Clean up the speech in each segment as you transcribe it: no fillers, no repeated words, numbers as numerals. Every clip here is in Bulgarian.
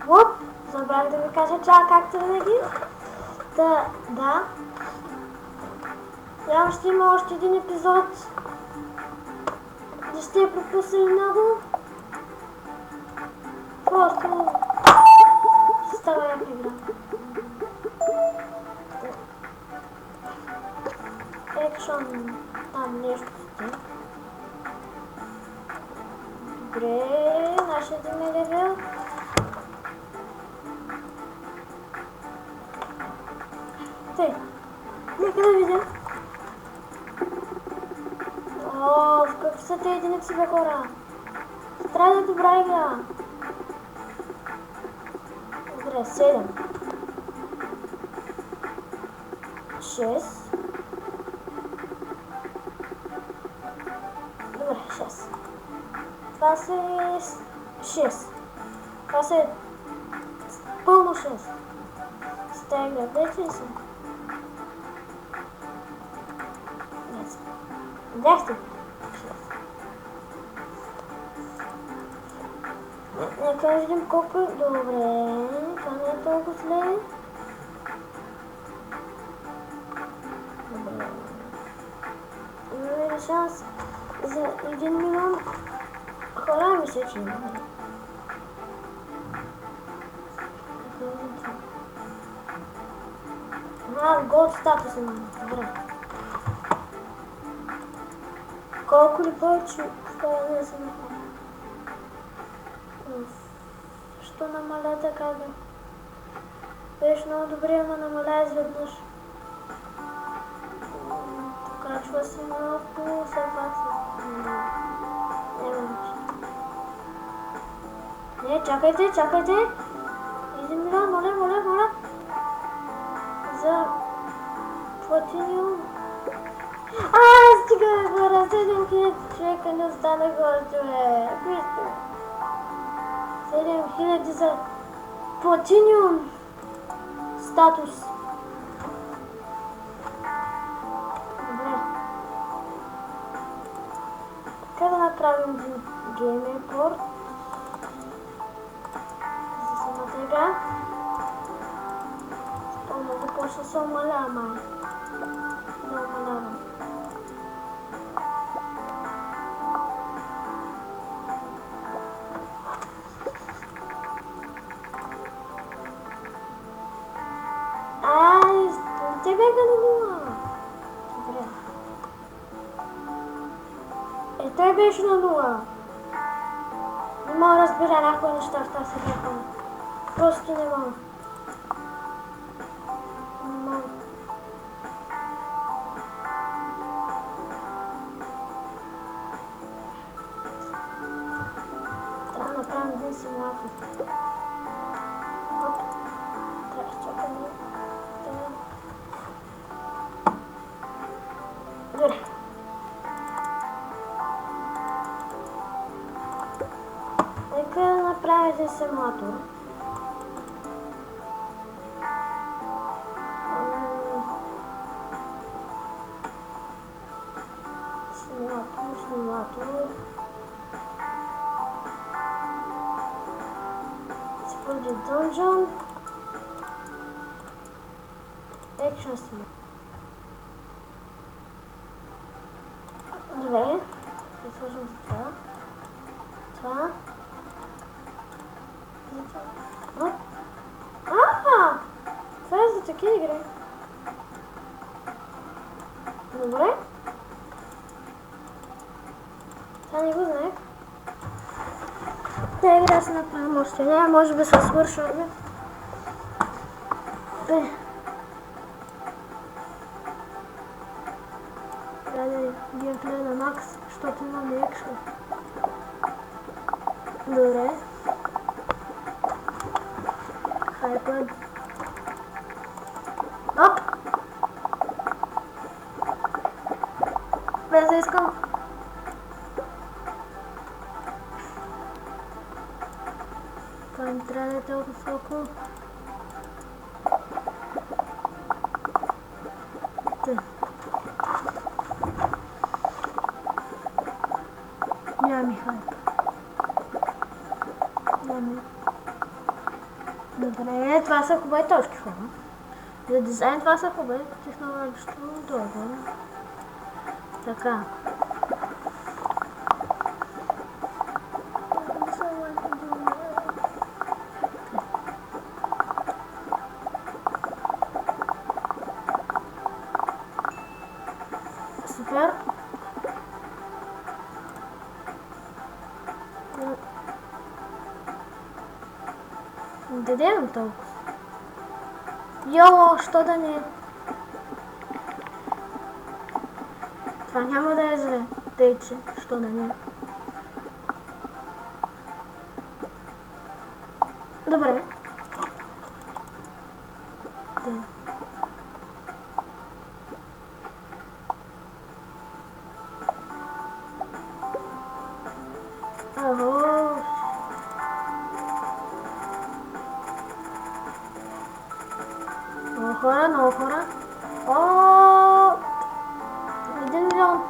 Оп, забравих да ви кажа чао, както винаги. Да. Явно ще има още един епизод. Не сте пропуснали много. Просто ще става яка игра. Екшон, там нещо сте. Добре, нашия един е левел. Тъй, нека да видим. О, в какви са те единици, бе, хора? Трябва да е добра игра. Добре, 7. 6. Добре, 6. Това са 6. Това са пълно 6. Стая игра, вече ли са? Видяхте? Нека видим колко е. Добре, това не е толкова зле. Добре. Имаме ли шанс за 1 милион? Хора, мисля, че имаме. Голд статус имаме. Добре. Колко ли повече? Това не съм направил. Що намаля така да? Беше много добре, ама намаля изведнъж. Покачва се малко, все пак се... Не, чакайте! 1 милион, моля! За платиниум. Стига, хора, 7000 човека не останаха, човек. 7000 за платиниум статус. Добре. Как да направим един геймпорт за самата игра? Много почна се умалява, май. Да умалявам. Те бега на 0. Добре. Той беше на 0. Не мога да разбира някои неща в тази игра. Просто не мога. Трябва да направим един симулатор. Оп. Трябва да чакаме. Добре. Нека да направя един симулатор. Симулатор. Използвай Dungeon. Action Simulator. Добре. Да сложим за това. Това. Това е за такива игри. Добре. Това не го знаех. Та игра се направим още не, може би се свършваме. Трябва да геймплей на макс, защото имаме екшен. Добре. Хайпън. Оп! Без да искам. Това не трябва да е толкова високо. Няма ми хайп. Няма. Добре, това са хубави точки, хора. За дизайн това са хубави, технологично долу. Така. Супер. Да дадем толкова. Йо, що да не? Това няма да е зле. Тъй, че, що да не? Добре. Ого. Много хора. О, 1 милион.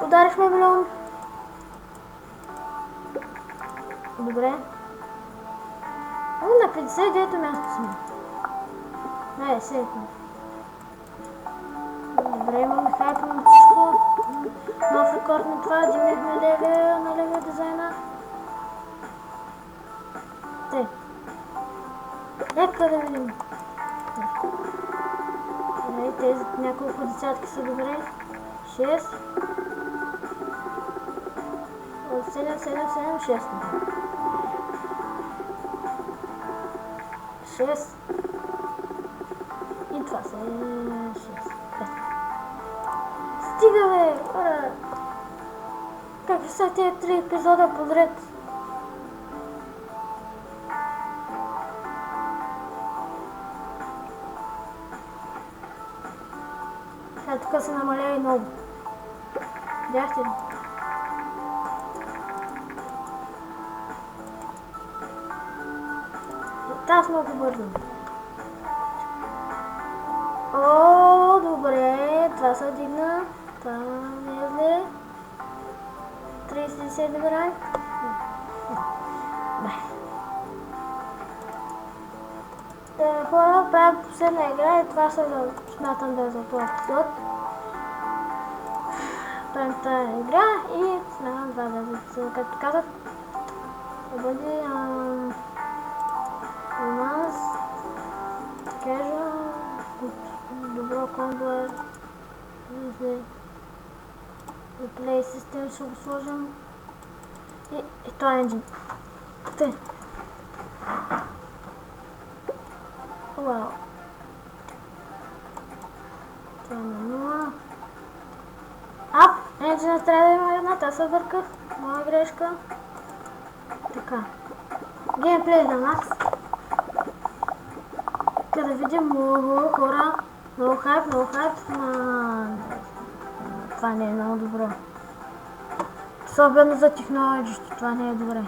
Ударихме милион. Добре. На 59-то място сме. Не, сейфно. Добре, имаме хайп на всичко. Нов рекорд на това. Дигнахме левия на левия дизайна. Нека да видим. Тези няколко десятки са добре. 6. 7, 6. 6. И това са 6. Стига бе, хора! Какви са тези 3 епизода подред? Тук се намалява много. Видяхте ли? Аз много бързам. О, добре. Това се дигна. Това не е зле. 37 ранг. Хора, правим последна игра и това смятам да е за този епизод. Правим тази игра и смятам това да е за епизод, както казах. Да бъде у нас кажа добро комбо е за плей систем ще го сложим и това е енджин. Вау. Това е на 0. Ап! Енджинът трябва да има една, аз се бърках. Моя грешка. Така. Геймплей на Макс. Да видим много хора. Много хайп. Това не е много добро. Особено за технологията, това не е добре.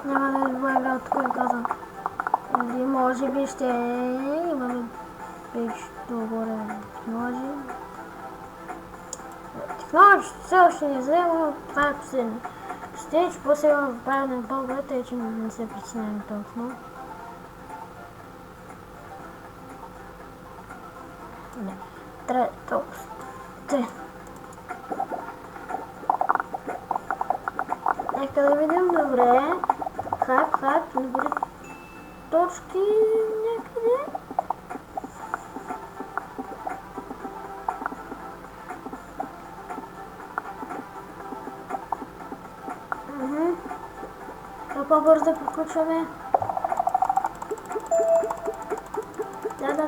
Няма да е добра игра, тук казвам. Или може би ще имаме пеш долу-горе технологии. Технологията все още не взема, това е последно. Ще че после имам правилен поглед, тъй че не се притесняваме толкова. Не, трябва толкова. Нека да видим, добре. Хайп, набери точки някъде. По-бързо да приключваме. Да.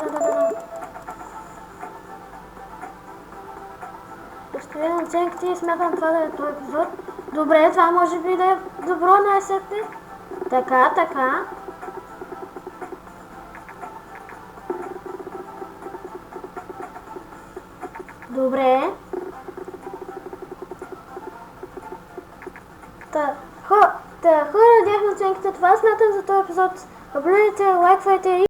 Ще видим оценките и смятам това да е този епизод. Добре, това може би да е добро най-сетне. Така. Добре. Хора, бяхме оценките. Това смятам за този епизод. Абонирайте, лайквайте и